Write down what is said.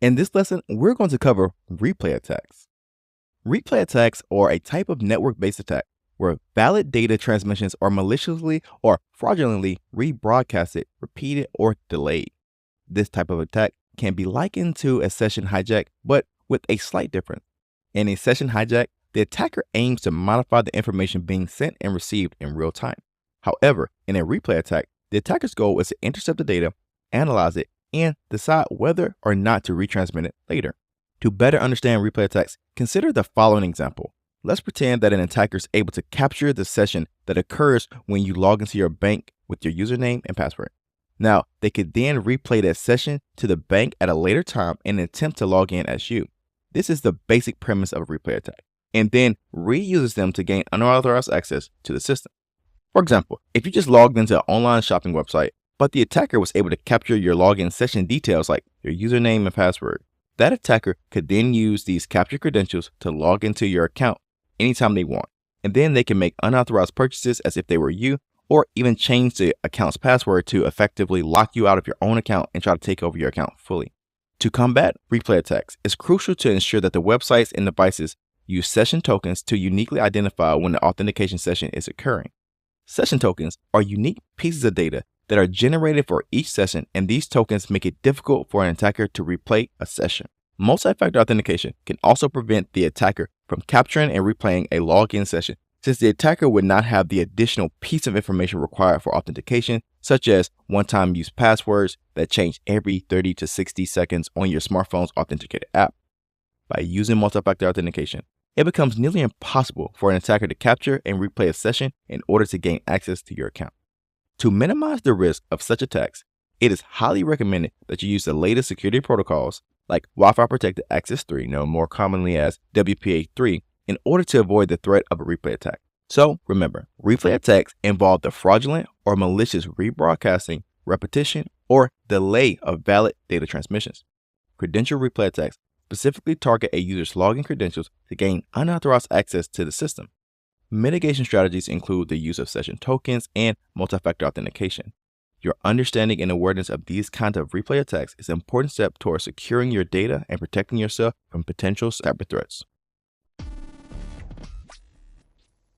In this lesson, we're going to cover replay attacks. Replay attacks are a type of network-based attack where valid data transmissions are maliciously or fraudulently rebroadcasted, repeated, or delayed. This type of attack can be likened to a session hijack, but with a slight difference. In a session hijack, the attacker aims to modify the information being sent and received in real time. However, in a replay attack, the attacker's goal is to intercept the data, analyze it, and decide whether or not to retransmit it later. To better understand replay attacks, consider the following example. Let's pretend that an attacker is able to capture the session that occurs when you log into your bank with your username and password. Now, they could then replay that session to the bank at a later time and attempt to log in as you. This is the basic premise of a replay attack, and then reuses them to gain unauthorized access to the system. For example, if you just logged into an online shopping website, but the attacker was able to capture your login session details like your username and password, that attacker could then use these captured credentials to log into your account anytime they want, and then they can make unauthorized purchases as if they were you, or even change the account's password to effectively lock you out of your own account and try to take over your account fully. To combat replay attacks, it's crucial to ensure that the websites and devices use session tokens to uniquely identify when the authentication session is occurring. Session tokens are unique pieces of data that are generated for each session, and these tokens make it difficult for an attacker to replay a session. Multi-factor authentication can also prevent the attacker from capturing and replaying a login session, since the attacker would not have the additional piece of information required for authentication, such as one-time use passwords that change every 30 to 60 seconds on your smartphone's authenticated app. By using multi-factor authentication, it becomes nearly impossible for an attacker to capture and replay a session in order to gain access to your account. To minimize the risk of such attacks, it is highly recommended that you use the latest security protocols like Wi-Fi Protected Access 3, known more commonly as WPA3, in order to avoid the threat of a replay attack. So remember, replay attacks involve the fraudulent or malicious rebroadcasting, repetition, or delay of valid data transmissions. Credential replay attacks specifically target a user's login credentials to gain unauthorized access to the system. Mitigation strategies include the use of session tokens and multi-factor authentication. Your understanding and awareness of these kinds of replay attacks is an important step towards securing your data and protecting yourself from potential cyber threats.